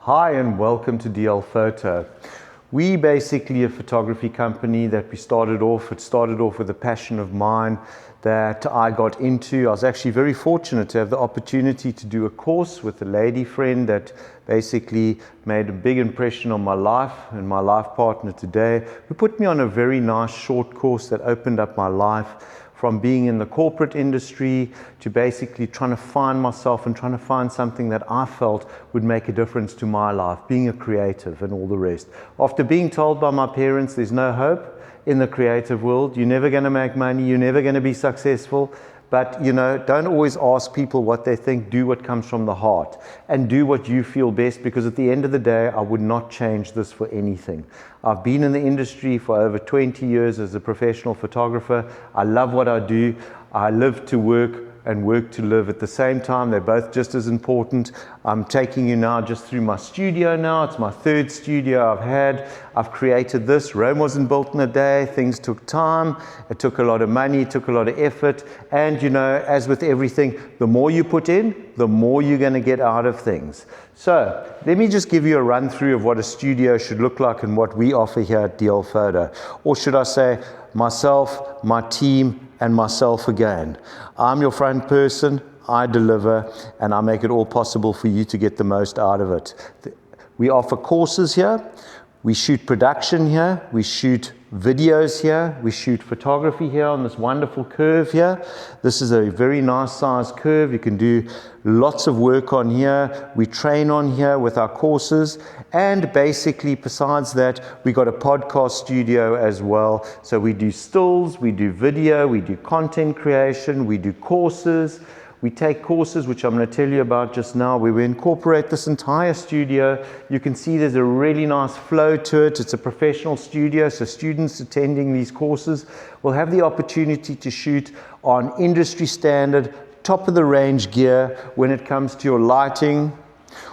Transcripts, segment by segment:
Hi and welcome to DL Photo. We basically a photography company that it started off with a passion of mine that I got into. I was actually very fortunate to have the opportunity to do a course with a lady friend that basically made a big impression on my life and my life partner today, who put me on a very nice short course that opened up my life from being in the corporate industry to basically trying to find myself and trying to find something that I felt would make a difference to my life, being a creative and all the rest. After being told by my parents there's no hope in the creative world, you're never going to make money, you're never going to be successful, but don't always ask people what they think, do what comes from the heart and do what you feel best, because at the end of the day, I would not change this for anything. I've been in the industry for over 20 years as a professional photographer. I love what I do. I live to work and work to live at the same time. They're both just as important. I'm taking you now just through my studio now. It's my third studio I've had. I've created this. Rome wasn't built in a day. Things took time. It took a lot of money, it took a lot of effort. And as with everything, the more you put in, the more you're going to get out of things. So let me just give you a run through of what a studio should look like and what we offer here at DL Photo. Or should I say, myself, my team, and myself again. I'm your front person, I deliver, and I make it all possible for you to get the most out of it. We offer courses here, we shoot production here, we shoot videos here, we shoot photography here on this wonderful curve here. This is a very nice size curve. You can do lots of work on here. We train on here with our courses, and basically besides that, we got a podcast studio as well. So we do stills, we do video, we do content creation, we do courses. We take courses, which I'm going to tell you about just now, where we incorporate this entire studio. You can see there's a really nice flow to it. It's a professional studio, so students attending these courses will have the opportunity to shoot on industry standard, top of the range gear when it comes to your lighting.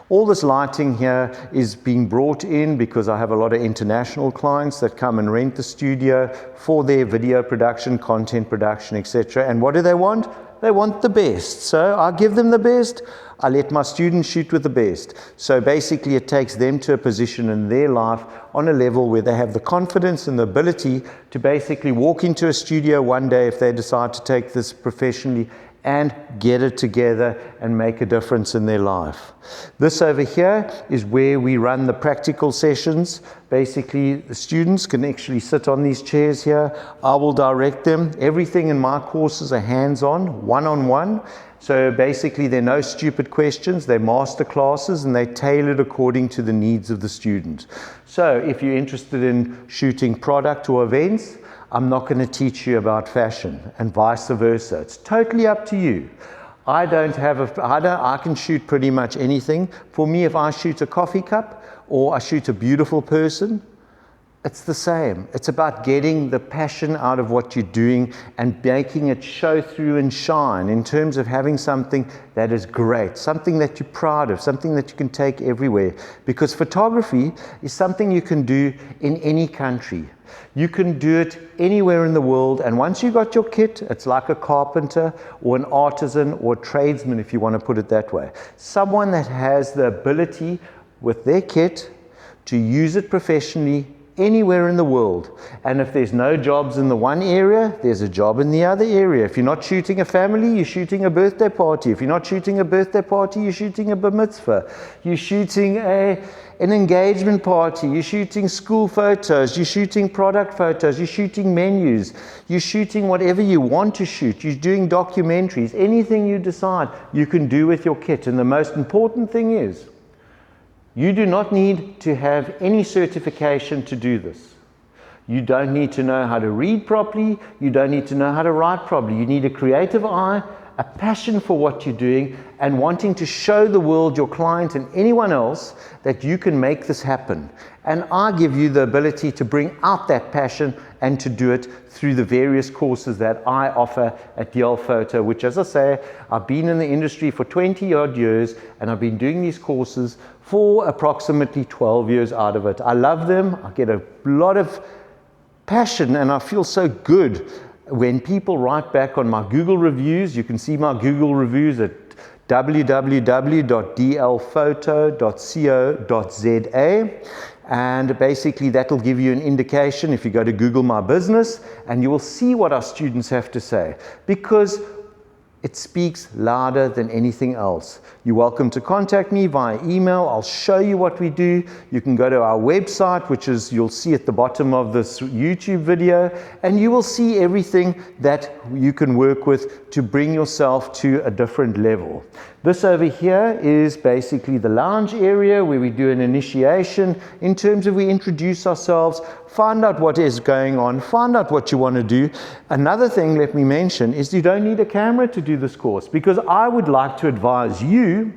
All this lighting here is being brought in because I have a lot of international clients that come and rent the studio for their video production, content production, etc. And what do they want? They want the best. So I give them the best. I let my students shoot with the best. So basically it takes them to a position in their life on a level where they have the confidence and the ability to basically walk into a studio one day if they decide to take this professionally and get it together and make a difference in their life. This over here is where we run the practical sessions. Basically, the students can actually sit on these chairs here. I will direct them. Everything in my courses are hands-on, one-on-one. So basically, there are no stupid questions. They're master classes and they're tailored according to the needs of the student. So if you're interested in shooting product or events, I'm not going to teach you about fashion and vice versa. It's totally up to you. I can shoot pretty much anything. For me, if I shoot a coffee cup or I shoot a beautiful person, it's the same. It's about getting the passion out of what you're doing and making it show through and shine in terms of having something that is great, something that you're proud of, something that you can take everywhere. Because photography is something you can do in any country. You can do it anywhere in the world, and once you got your kit, it's like a carpenter or an artisan or a tradesman, if you want to put it that way. Someone that has the ability with their kit to use it professionally anywhere in the world. And if there's no jobs in the one area, there's a job in the other area. If you're not shooting a family, you're shooting a birthday party. If you're not shooting a birthday party, you're shooting a bar mitzvah. You're shooting an engagement party. You're shooting school photos. You're shooting product photos. You're shooting menus. You're shooting whatever you want to shoot. You're doing documentaries. Anything you decide, you can do with your kit. And the most important thing is, you do not need to have any certification to do this. You don't need to know how to read properly. You don't need to know how to write properly. You need a creative eye, a passion for what you're doing, and wanting to show the world, your client and anyone else, that you can make this happen. And I give you the ability to bring out that passion and to do it through the various courses that I offer at DL Photo, which, as I say, I've been in the industry for 20 odd years, and I've been doing these courses for approximately 12 years out of it. I love them. I get a lot of passion, and I feel so good when people write back on my Google reviews. You can see my Google reviews at www.dlphoto.co.za, and basically that will give you an indication if you go to Google My Business, and you will see what our students have to say, because it speaks louder than anything else. You're welcome to contact me via email. I'll show you what we do. You can go to our website, which is, you'll see at the bottom of this YouTube video, and you will see everything that you can work with to bring yourself to a different level. This over here is basically the lounge area where we do an initiation in terms of we introduce ourselves, find out what is going on, find out what you want to do. Another thing, let me mention, is you don't need a camera to do this course, because I would like to advise you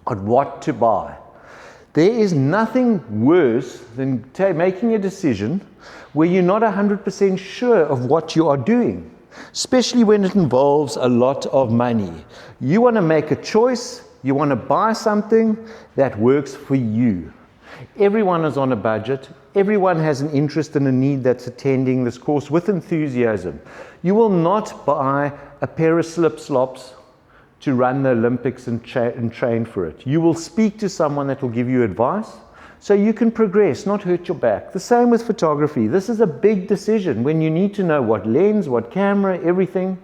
on what to buy. There is nothing worse than making a decision where you're not 100% sure of what you are doing, especially when it involves a lot of money. You want to make a choice, you want to buy something that works for you. Everyone is on a budget, everyone has an interest and a need that's attending this course with enthusiasm. You will not buy a pair of slip-slops to run the Olympics and train for it. You will speak to someone that will give you advice so you can progress, not hurt your back. The same with photography. This is a big decision when you need to know what lens, what camera, everything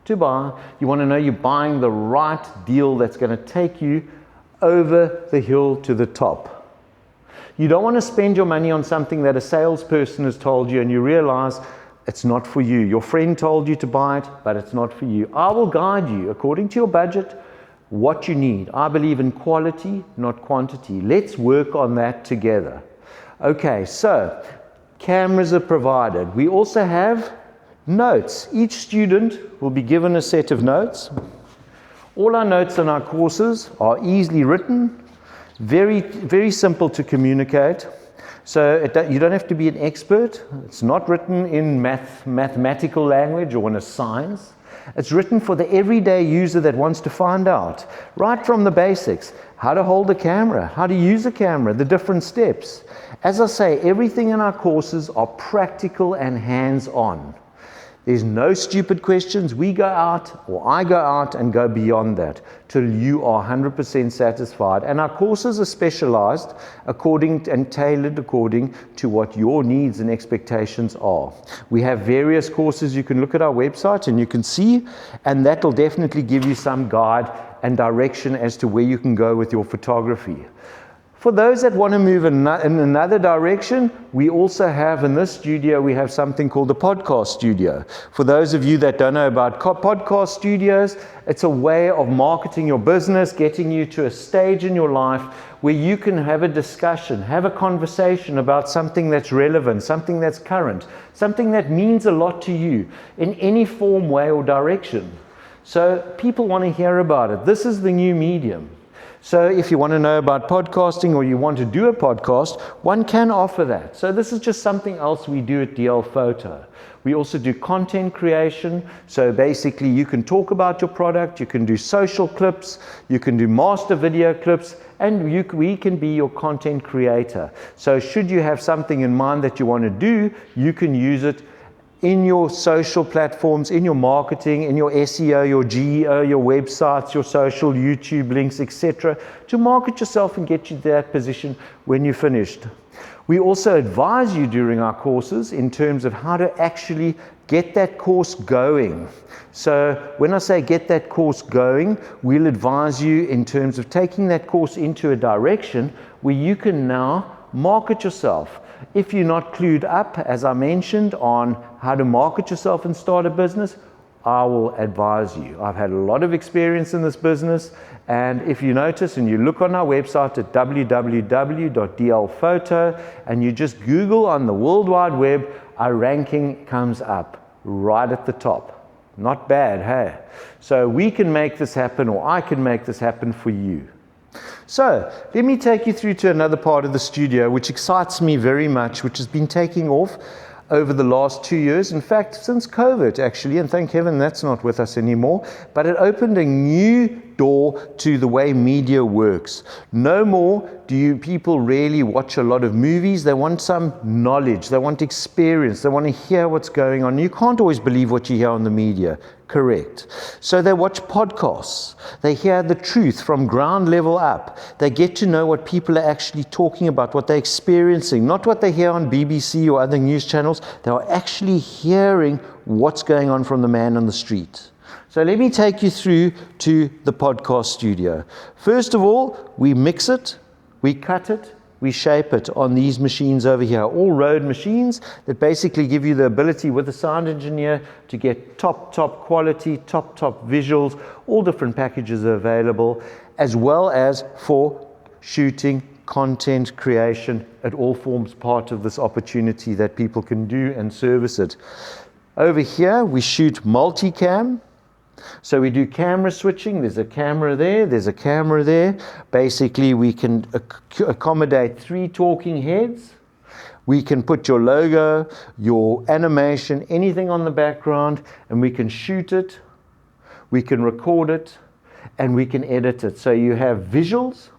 to buy. You want to know you're buying the right deal that's going to take you over the hill to the top. You don't want to spend your money on something that a salesperson has told you and you realize it's not for you. Your friend told you to buy it, but it's not for you. I will guide you according to your budget, what you need. I believe in quality, not quantity. Let's work on that together. Okay, so cameras are provided. We also have notes. Each student will be given a set of notes. All our notes in our courses are easily written, very, very simple to communicate. So you don't have to be an expert. It's not written in mathematical language or in a science. It's written for the everyday user that wants to find out, right from the basics, how to hold a camera, how to use a camera, the different steps. As I say, everything in our courses are practical and hands-on. There's no stupid questions. We go out, or I go out and go beyond that till you are 100% satisfied. And our courses are specialized according and tailored according to what your needs and expectations are. We have various courses. You can look at our website and you can see, and that will definitely give you some guide and direction as to where you can go with your photography. For those that want to move in another direction, we also have in this studio, we have something called the podcast studio. For those of you that don't know about podcast studios, it's a way of marketing your business, getting you to a stage in your life where you can have a discussion, have a conversation about something that's relevant, something that's current, something that means a lot to you in any form, way, or direction. So people want to hear about it. This is the new medium. So if you want to know about podcasting or you want to do a podcast, one can offer that. So this is just something else we do at DL Photo. We also do content creation. So basically you can talk about your product, you can do social clips, you can do master video clips, and we can be your content creator. So should you have something in mind that you want to do, you can use it in your social platforms, in your marketing, in your SEO, your GEO, your websites, your social YouTube links, etc., to market yourself and get you to that position when you're finished. We also advise you during our courses in terms of how to actually get that course going. So when I say get that course going, we'll advise you in terms of taking that course into a direction where you can now market yourself. If you're not clued up, as I mentioned, on how to market yourself and start a business, I will advise you. I've had a lot of experience in this business, and if you notice and you look on our website at www.dlphoto and you just Google on the World Wide Web, our ranking comes up right at the top. Not bad, hey? So we can make this happen, or I can make this happen for you. So let me take you through to another part of the studio which excites me very much, which has been taking off over the last 2 years. In fact, since COVID actually, and thank heaven that's not with us anymore, but it opened a new door to the way media works. No more do you people really watch a lot of movies. They want some knowledge, they want experience, they want to hear what's going on. You can't always believe what you hear on the media. Correct. So they watch podcasts. They hear the truth from ground level up. They get to know what people are actually talking about, what they're experiencing, not what they hear on BBC or other news channels. They are actually hearing what's going on from the man on the street. So let me take you through to the podcast studio. First of all, we mix it, we cut it, we shape it on these machines over here, all Rode machines that basically give you the ability with the sound engineer to get top quality, top visuals. All different packages are available, as well as for shooting, content creation. It all forms part of this opportunity that people can do and service it. Over here, we shoot multicam. So we do camera switching. There's a camera there, there's a camera there. Basically, we can accommodate 3 talking heads. We can put your logo, your animation, anything on the background, and we can shoot it, we can record it, and we can edit it. So you have visuals,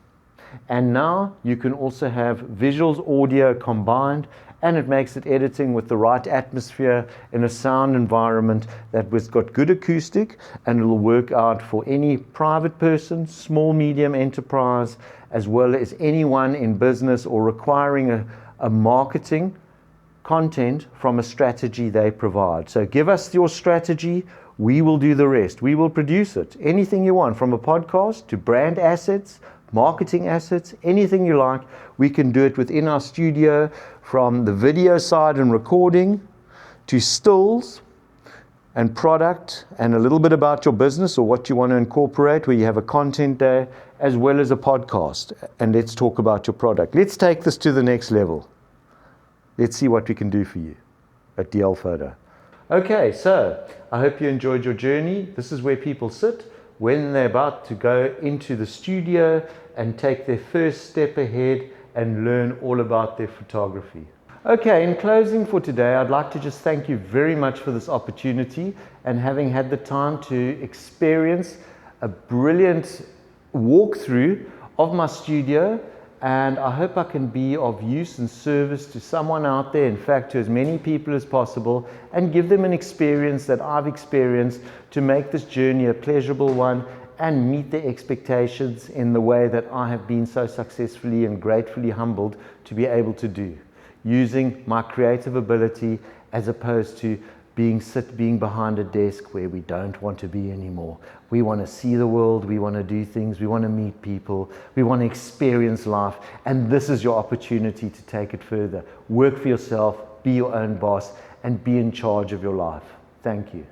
and now you can also have visuals, audio combined, and it makes it editing with the right atmosphere in a sound environment that has got good acoustic, and it'll work out for any private person, small, medium enterprise, as well as anyone in business or requiring a marketing content from a strategy they provide. So give us your strategy, we will do the rest. We will produce it. Anything you want, from a podcast to brand assets, marketing assets, anything you like, we can do it within our studio, from the video side and recording to stills and product and a little bit about your business or what you want to incorporate, where you have a content day as well as a podcast. And let's talk about your product. Let's take this to the next level. Let's see what we can do for you at DL Photo. Okay, so I hope you enjoyed your journey. This is where people sit when they're about to go into the studio and take their first step ahead and learn all about their photography. Okay, in closing for today, I'd like to just thank you very much for this opportunity and having had the time to experience a brilliant walkthrough of my studio, and I hope I can be of use and service to someone out there, in fact to as many people as possible, and give them an experience that I've experienced to make this journey a pleasurable one and meet their expectations in the way that I have been so successfully and gratefully humbled to be able to do, using my creative ability as opposed to being behind a desk where we don't want to be anymore. We want to see the world, we want to do things, we want to meet people, we want to experience life, and this is your opportunity to take it further. Work for yourself, be your own boss, and be in charge of your life. Thank you.